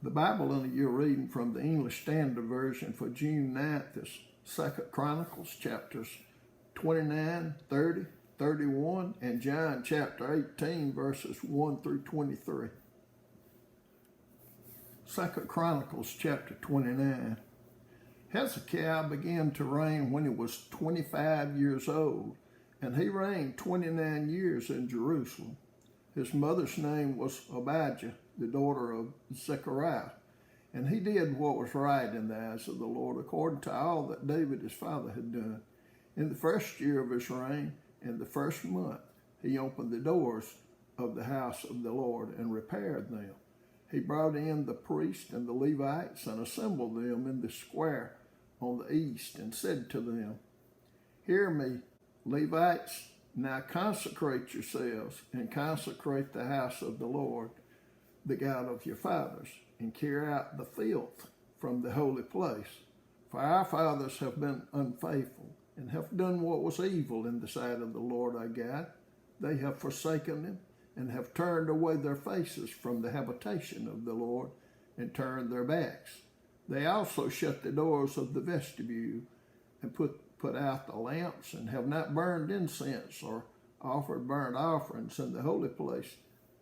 The Bible in you're reading from the English Standard Version for June 9th is 2 Chronicles chapters 29, 30, 31, and John chapter 18 verses 1 through 23. 2 Chronicles chapter 29. Hezekiah began to reign when he was 25 years old, and he reigned 29 years in Jerusalem. His mother's name was Abijah, the daughter of Zechariah, and he did what was right in the eyes of the Lord, according to all that David his father had done. In the first year of his reign, in the first month, he opened the doors of the house of the Lord and repaired them. He brought in the priests and the Levites and assembled them in the square on the east and said to them, "Hear me, Levites, now consecrate yourselves and consecrate the house of the Lord, the God of your fathers, and carry out the filth from the holy place. For our fathers have been unfaithful and have done what was evil in the sight of the Lord our God. They have forsaken him and have turned away their faces from the habitation of the Lord and turned their backs. They also shut the doors of the vestibule and put out the lamps and have not burned incense or offered burnt offerings in the holy place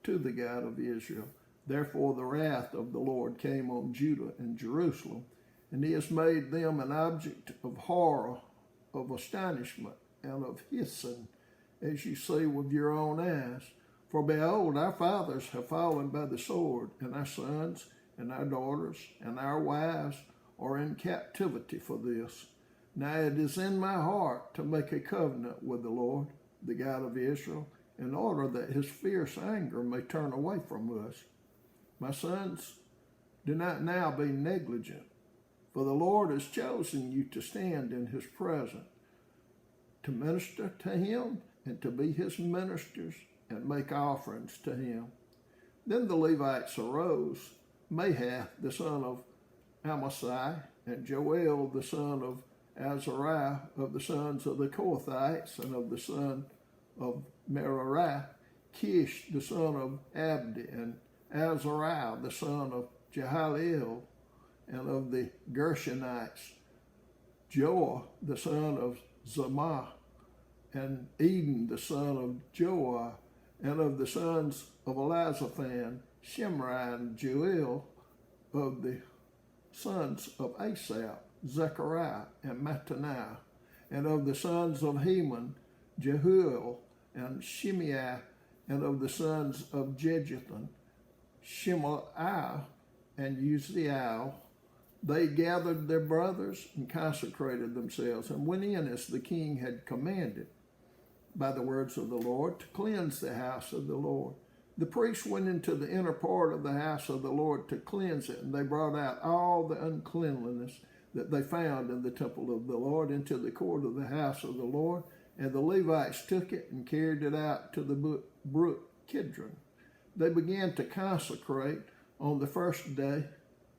to the God of Israel. Therefore the wrath of the Lord came on Judah and Jerusalem, and he has made them an object of horror, of astonishment, and of hissing, as you see with your own eyes. For behold, our fathers have fallen by the sword, and our sons and our daughters and our wives are in captivity for this. Now it is in my heart to make a covenant with the Lord, the God of Israel, in order that his fierce anger may turn away from us. My sons, do not now be negligent, for the Lord has chosen you to stand in his presence, to minister to him and to be his ministers and make offerings to him." Then the Levites arose, Mahath the son of Amasai, and Joel the son of Azariah, of the sons of the Kohathites, and of the son of Merari, Kish the son of Abdi, and Azariah the son of Jehaleel, and of the Gershonites, Joah the son of Zamah, and Eden the son of Joah, and of the sons of Elizaphan, Shimri and Joel, of the sons of Asaph, Zechariah and Mattaniah, and of the sons of Heman, Jehuel and Shimei, and of the sons of Jeduthun, Shemaiah and Uzziel. They gathered their brothers and consecrated themselves and went in as the king had commanded by the words of the Lord to cleanse the house of the Lord. The priests went into the inner part of the house of the Lord to cleanse it, and they brought out all the uncleanliness that they found in the temple of the Lord into the court of the house of the Lord, and the Levites took it and carried it out to the brook Kidron. They began to consecrate on the first day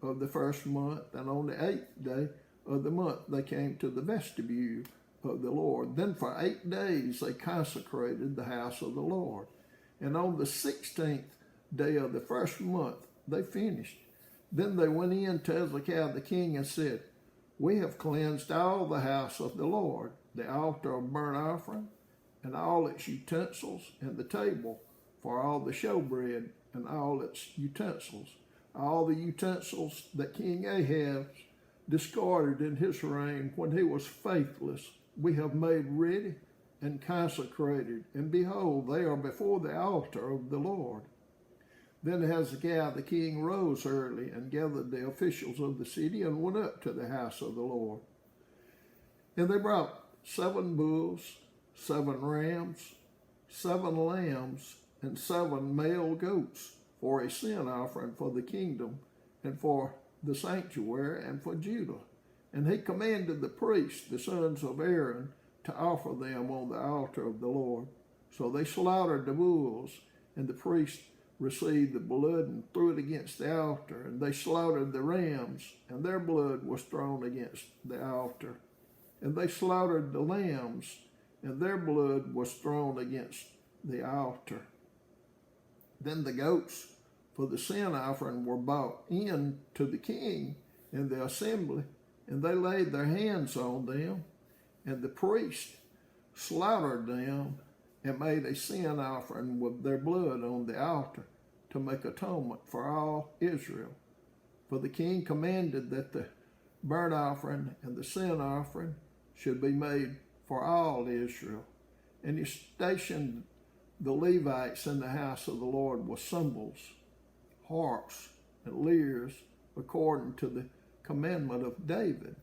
of the first month, and on the 8th day of the month they came to the vestibule of the Lord. Then for 8 days they consecrated the house of the Lord. And on the 16th day of the first month they finished. Then they went in to Hezekiah the king and said, "We have cleansed all the house of the Lord, the altar of burnt offering, and all its utensils, and the table for all the showbread, and all its utensils, all the utensils that King Ahaz discarded in his reign when he was faithless, we have made ready and consecrated, and behold, they are before the altar of the Lord." Then Hezekiah the king rose early and gathered the officials of the city and went up to the house of the Lord. And they brought 7 bulls, 7 rams, 7 lambs, and 7 male goats for a sin offering for the kingdom and for the sanctuary and for Judah. And he commanded the priests, the sons of Aaron, to offer them on the altar of the Lord. So they slaughtered the bulls, and the priests received the blood and threw it against the altar. And they slaughtered the rams, and their blood was thrown against the altar. And they slaughtered the lambs, and their blood was thrown against the altar. Then the goats For the sin offering were brought in to the king in the assembly, and they laid their hands on them, and the priest slaughtered them and made a sin offering with their blood on the altar to make atonement for all Israel. For the king commanded that the burnt offering and the sin offering should be made for all Israel. And he stationed the Levites in the house of the Lord with cymbals, harps, and lyres, according to the commandment of David,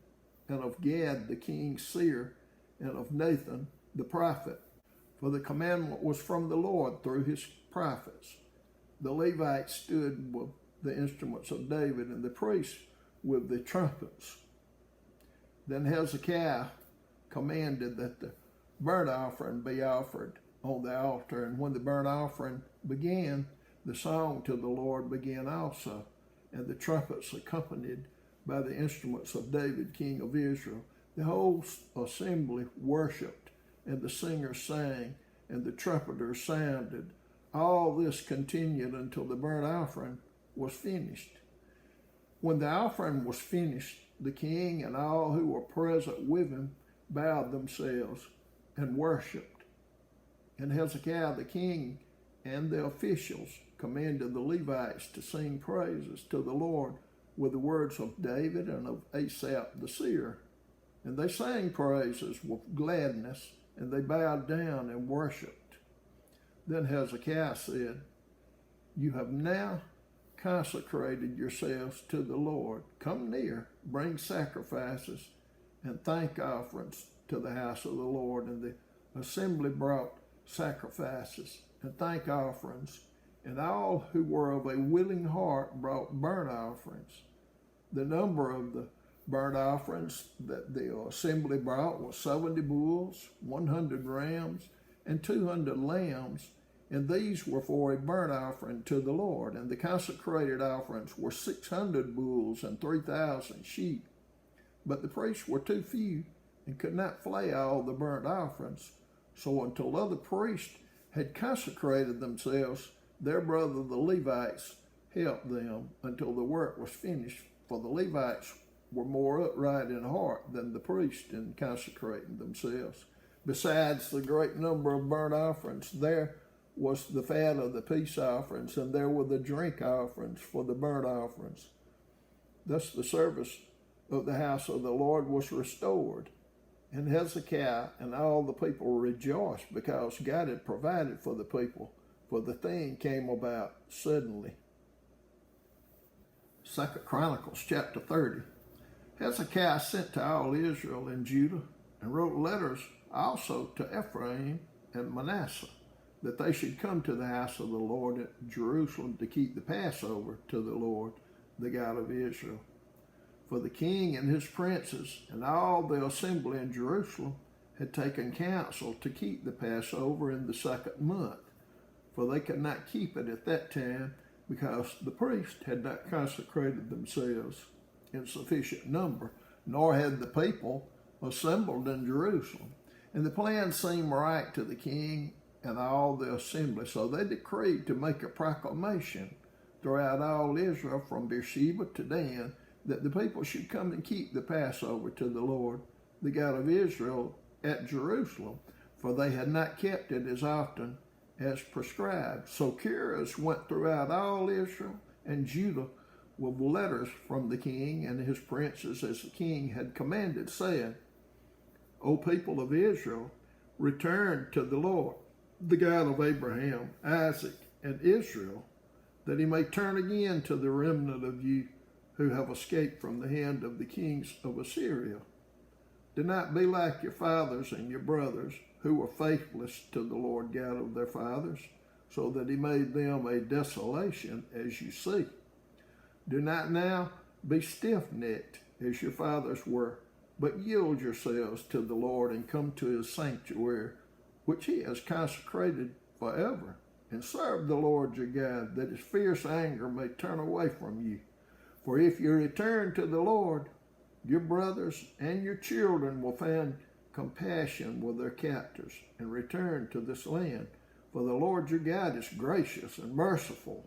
and of Gad the king's seer, and of Nathan the prophet. For the commandment was from the Lord through his prophets. The Levites stood with the instruments of David, and the priests with the trumpets. Then Hezekiah commanded that the burnt offering be offered on the altar, and when the burnt offering began, the song to the Lord began also, and the trumpets accompanied by the instruments of David, king of Israel. The whole assembly worshipped, and the singers sang, and the trumpeters sounded. All this continued until the burnt offering was finished. When the offering was finished, the king and all who were present with him bowed themselves and worshipped. And Hezekiah the king and the officials commanded the Levites to sing praises to the Lord with the words of David and of Asaph the seer. And they sang praises with gladness, and they bowed down and worshipped. Then Hezekiah said, "You have now consecrated yourselves to the Lord. Come near, bring sacrifices and thank offerings to the house of the Lord." And the assembly brought sacrifices and thank offerings, and all who were of a willing heart brought burnt offerings. The number of the burnt offerings that the assembly brought was 70 bulls, 100 rams, and 200 lambs, and these were for a burnt offering to the Lord. And the consecrated offerings were 600 bulls and 3,000 sheep. But the priests were too few and could not flay all the burnt offerings. So until other priests had consecrated themselves, their brother the Levites helped them until the work was finished. For the Levites were more upright in heart than the priests in consecrating themselves. Besides the great number of burnt offerings, there was the fat of the peace offerings, and there were the drink offerings for the burnt offerings. Thus the service of the house of the Lord was restored. And Hezekiah and all the people rejoiced because God had provided for the people, for the thing came about suddenly. 2 Chronicles chapter 30. Hezekiah sent to all Israel and Judah and wrote letters also to Ephraim and Manasseh, that they should come to the house of the Lord at Jerusalem to keep the Passover to the Lord, the God of Israel. For the king and his princes and all the assembly in Jerusalem had taken counsel to keep the Passover in the 2nd month, for they could not keep it at that time because the priests had not consecrated themselves in sufficient number, nor had the people assembled in Jerusalem. And the plan seemed right to the king and all the assembly, so they decreed to make a proclamation throughout all Israel from Beersheba to Dan, that the people should come and keep the Passover to the Lord, the God of Israel, at Jerusalem, for they had not kept it as often as prescribed. So Curious went throughout all Israel and Judah with letters from the king and his princes as the king had commanded, saying, "O people of Israel, return to the Lord, the God of Abraham, Isaac, and Israel, that he may turn again to the remnant of you who have escaped from the hand of the kings of Assyria. Do not be like your fathers and your brothers, who were faithless to the Lord God of their fathers, so that he made them a desolation, as you see. Do not now be stiff-necked, as your fathers were, but yield yourselves to the Lord and come to his sanctuary, which he has consecrated forever, and serve the Lord your God, that his fierce anger may turn away from you. For if you return to the Lord, your brothers and your children will find compassion with their captors and return to this land. For the Lord your God is gracious and merciful,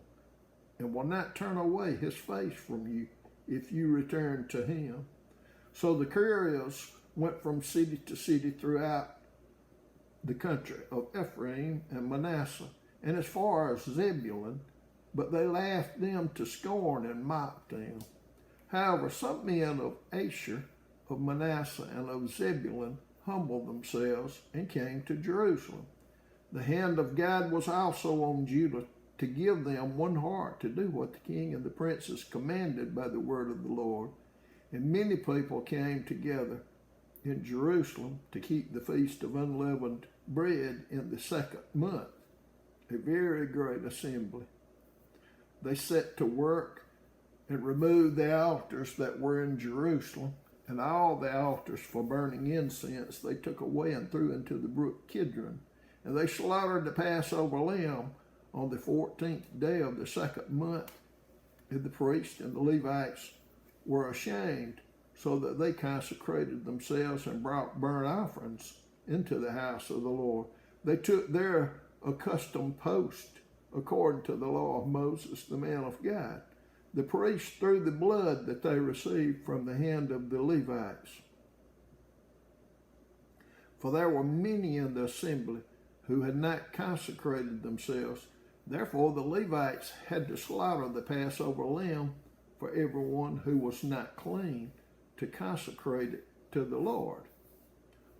and will not turn away his face from you if you return to him. So the couriers went from city to city throughout the country of Ephraim and Manasseh, and as far as Zebulun, but they laughed them to scorn and mocked them. However, some men of Asher, of Manasseh, and of Zebulun humbled themselves and came to Jerusalem. The hand of God was also on Judah to give them one heart to do what the king and the princes commanded by the word of the Lord. And many people came together in Jerusalem to keep the feast of unleavened bread in the second month, a very great assembly. They set to work and removed the altars that were in Jerusalem, and all the altars for burning incense they took away and threw into the brook Kidron. And they slaughtered the Passover lamb on the 14th day of the second month. And the priests and the Levites were ashamed, so that they consecrated themselves and brought burnt offerings into the house of the Lord. They took their accustomed post according to the law of Moses, the man of God. The priests threw the blood that they received from the hand of the Levites. For there were many in the assembly who had not consecrated themselves. Therefore the Levites had to slaughter the Passover lamb for everyone who was not clean, to consecrate it to the Lord.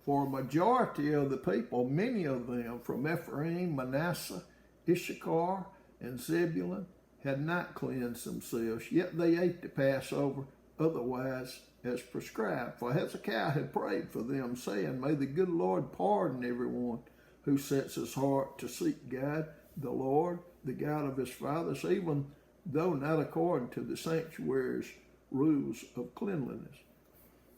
For a majority of the people, many of them from Ephraim, Manasseh, Issachar, and Zebulun, had not cleansed themselves, yet they ate the Passover otherwise as prescribed. For Hezekiah had prayed for them, saying, May the good Lord pardon everyone who sets his heart to seek God, the Lord, the God of his fathers, even though not according to the sanctuary's rules of cleanliness.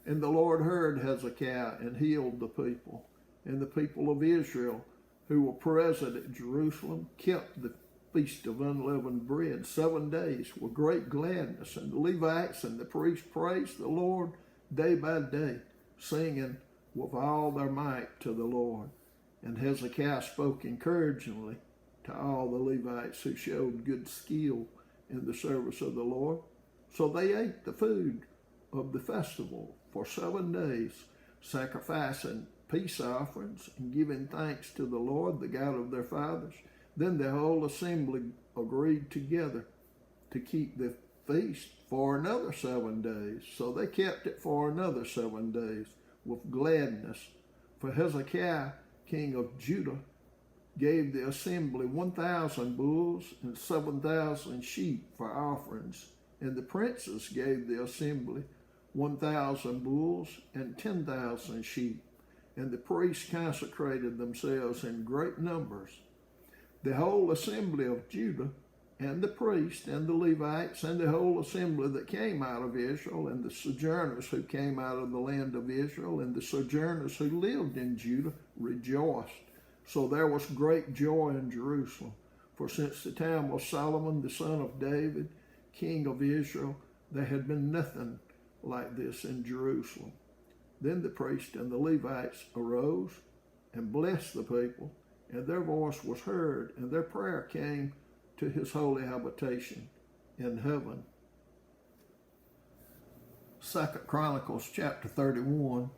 And the Lord heard Hezekiah and healed the people. And the people of Israel who were present at Jerusalem kept the feast of unleavened bread 7 days with great gladness. And the Levites and the priests praised the Lord day by day, singing with all their might to the Lord. And Hezekiah spoke encouragingly to all the Levites who showed good skill in the service of the Lord. So they ate the food of the festival for 7 days, sacrificing peace offerings and giving thanks to the Lord, the God of their fathers. Then the whole assembly agreed together to keep the feast for another 7 days. So they kept it for another 7 days with gladness. For Hezekiah, king of Judah, gave the assembly 1,000 bulls and 7,000 sheep for offerings. And the princes gave the assembly 1,000 bulls and 10,000 sheep. And the priests consecrated themselves in great numbers. The whole assembly of Judah, and the priests, and the Levites, and the whole assembly that came out of Israel, and the sojourners who came out of the land of Israel, and the sojourners who lived in Judah, rejoiced. So there was great joy in Jerusalem. For since the time of Solomon, the son of David, king of Israel, there had been nothing like this in Jerusalem. Then the priests and the Levites arose and blessed the people, and their voice was heard, and their prayer came to his holy habitation in heaven. 2 Chronicles chapter 31.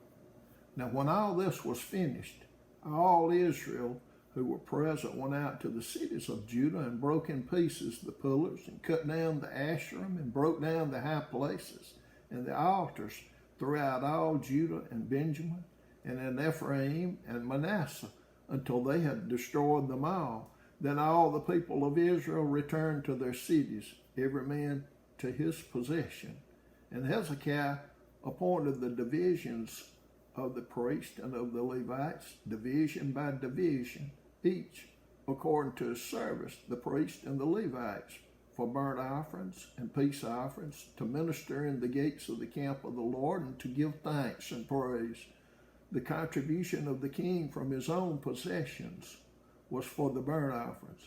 Now when all this was finished, all Israel who were present went out to the cities of Judah and broke in pieces the pillars and cut down the Asherim and broke down the high places and the altars throughout all Judah and Benjamin and in Ephraim and Manasseh until they had destroyed them all. Then all the people of Israel returned to their cities, every man to his possession. And Hezekiah appointed the divisions of the priests and of the Levites, division by division, each according to his service, the priests and the Levites, for burnt offerings and peace offerings, to minister in the gates of the camp of the Lord, and to give thanks and praise. The contribution of the king from his own possessions was for the burnt offerings,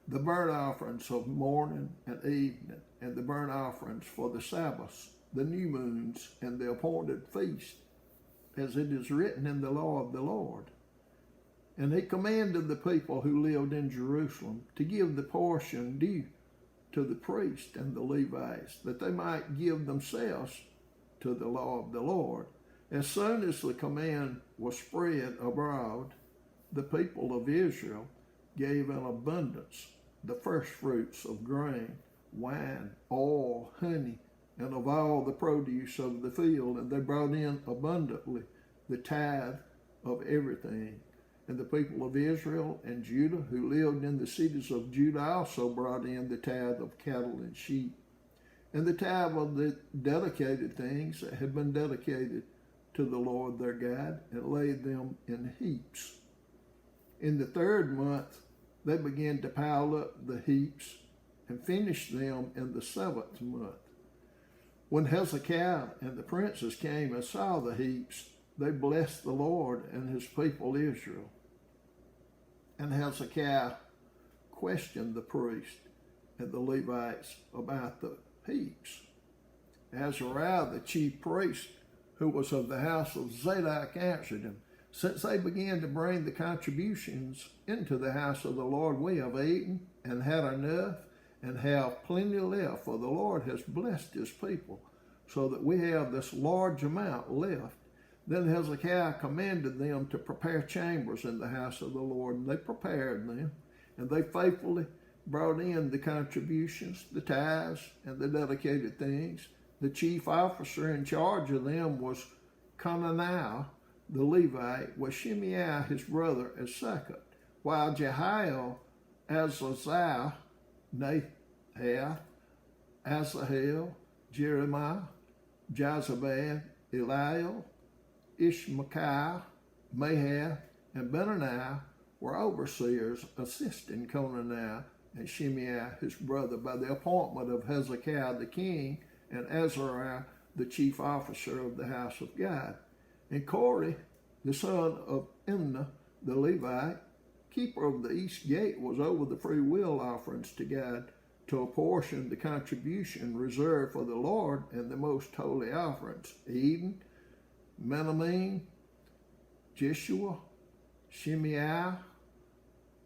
the burnt offerings of morning and evening, and the burnt offerings for the Sabbaths, the new moons, and the appointed feast, as it is written in the law of the Lord. And he commanded the people who lived in Jerusalem to give the portion due to the priests and the Levites, that they might give themselves to the law of the Lord. As soon as the command was spread abroad, the people of Israel gave in abundance the first fruits of grain, wine, oil, honey, and of all the produce of the field, and they brought in abundantly the tithe of everything. And the people of Israel and Judah, who lived in the cities of Judah, also brought in the tithe of cattle and sheep, and the tithe of the dedicated things that had been dedicated to the Lord their God, and laid them in heaps. In the third month they began to pile up the heaps, and finished them in the seventh month. When Hezekiah and the princes came and saw the heaps, they blessed the Lord and his people Israel. And Hezekiah questioned the priests and the Levites about the heaps. Azariah, the chief priest, who was of the house of Zadok, answered him, "Since they began to bring the contributions into the house of the Lord, we have eaten and had enough and have plenty left, for the Lord has blessed his people, so that we have this large amount left." Then Hezekiah commanded them to prepare chambers in the house of the Lord, and they prepared them, and they faithfully brought in the contributions, the tithes, and the dedicated things. The chief officer in charge of them was Conaniah the Levite, with Shimei his brother as second, while Jehiel, Azaziah, Nahath, Asahel, Jeremiah, Jozabad, Eliel, Ishmachiah, Mahath, and Benaniah were overseers, assisting Conaniah and Shimei his brother by the appointment of Hezekiah the king, and Azariah the chief officer of the house of God. And Corey, the son of Imnah the Levite, keeper of the east gate, was over the free will offerings to God, to apportion the contribution reserved for the Lord and the most holy offerings. Eden, Menamin, Jeshua, Shimei,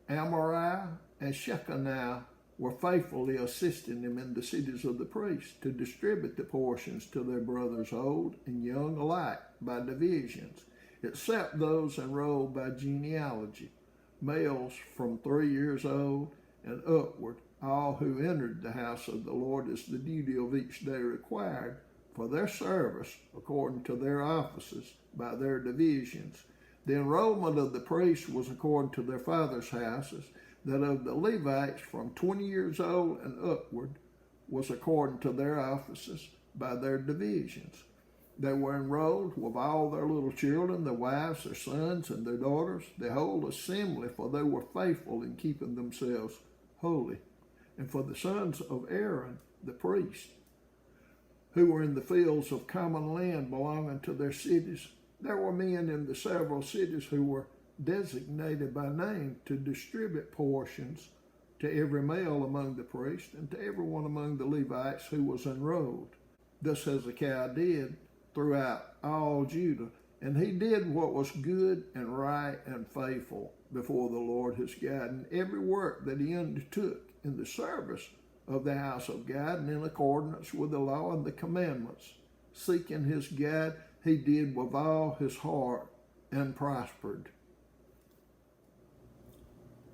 Amariah, and Shechaniah were faithfully assisting him in the cities of the priests to distribute the portions to their brothers, old and young alike, by divisions, except those enrolled by genealogy, males from 3 years old and upward, all who entered the house of the Lord as the duty of each day required, for their service according to their offices by their divisions. The enrollment of the priests was according to their fathers' houses. That of the Levites from 20 years old and upward was according to their offices by their divisions. They were enrolled with all their little children, their wives, their sons, and their daughters, the whole assembly, for they were faithful in keeping themselves holy. And for the sons of Aaron, the priest, who were in the fields of common land belonging to their cities, there were men in the several cities who were designated by name to distribute portions to every male among the priests and to everyone among the Levites who was enrolled. Thus Hezekiah did throughout all Judah, and he did what was good and right and faithful before the Lord his God, in every work that he undertook in the service of the house of God, and in accordance with the law and the commandments. Seeking his God, he did with all his heart and prospered.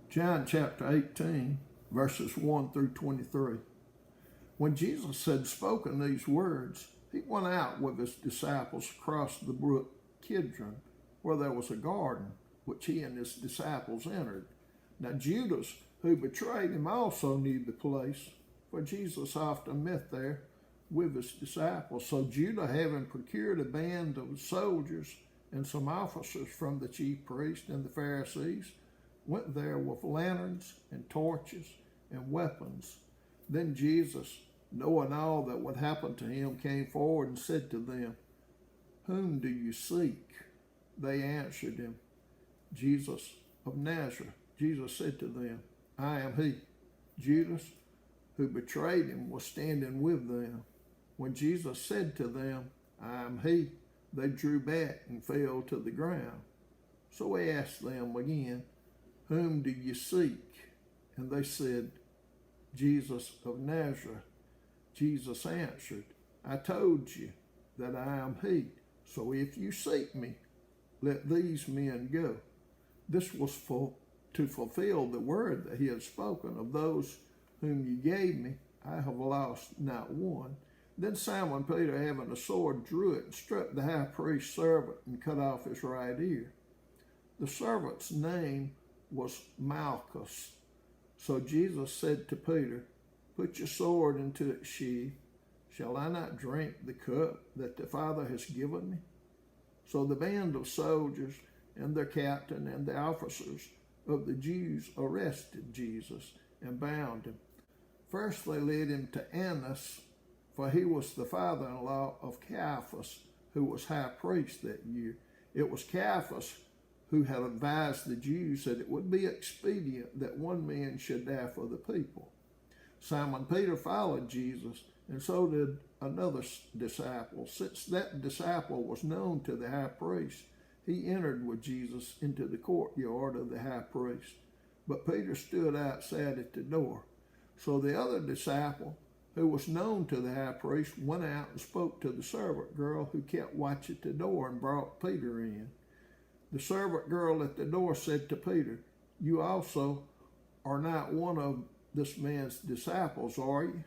John chapter 18, verses 1 through 23. When Jesus had spoken these words, he went out with his disciples across the brook Kidron, where there was a garden, which he and his disciples entered. Now Judas, who betrayed him, also knew the place, for Jesus often met there with his disciples. So Judah, having procured a band of soldiers and some officers from the chief priests and the Pharisees, went there with lanterns and torches and weapons. Then Jesus, knowing all that would happen to him, came forward and said to them, "Whom do you seek?" They answered him, "Jesus of Nazareth." Jesus said to them, "I am he." Judas, who betrayed him, was standing with them. When Jesus said to them, "I am he," they drew back and fell to the ground. So he asked them again, "Whom do you seek?" And they said, Jesus of Nazareth. Jesus answered, I told you that I am he. So if you seek me, let these men go. This was to fulfill the word that he had spoken. Of those whom you gave me, I have lost not one. Then Simon Peter, having a sword, drew it and struck the high priest's servant and cut off his right ear. The servant's name was Malchus. So Jesus said to Peter, put your sword into its sheath. Shall I not drink the cup that the Father has given me? So the band of soldiers and their captain and the officers of the Jews arrested Jesus and bound him. First they led him to Annas, for he was the father-in-law of Caiaphas, who was high priest that year. It was Caiaphas who had advised the Jews that it would be expedient that one man should die for the people. Simon Peter followed Jesus, and so did another disciple. Since that disciple was known to the high priest, he entered with Jesus into the courtyard of the high priest. But Peter stood outside at the door. So the other disciple, who was known to the high priest, went out and spoke to the servant girl who kept watch at the door and brought Peter in. The servant girl at the door said to Peter, you also are not one of this man's disciples, are you?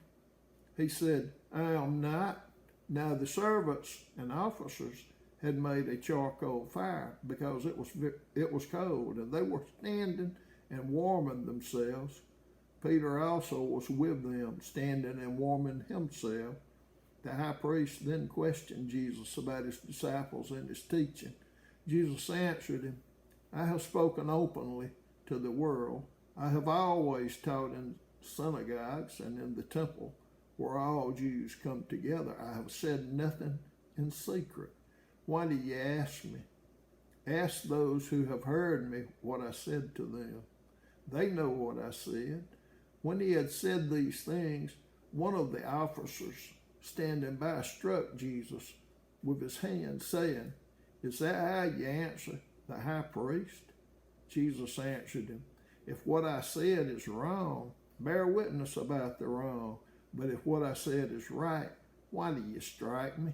He said, I am not. Now the servants and officers had made a charcoal fire because it was cold, and they were standing and warming themselves. Peter also was with them, standing and warming himself. The high priest then questioned Jesus about his disciples and his teaching. Jesus answered him, I have spoken openly to the world. I have always taught in synagogues and in the temple where all Jews come together. I have said nothing in secret. Why do you ask me? Ask those who have heard me what I said to them. They know what I said. When he had said these things, one of the officers standing by struck Jesus with his hand, saying, is that how you answer the high priest? Jesus answered him, if what I said is wrong, bear witness about the wrong. But if what I said is right, why do you strike me?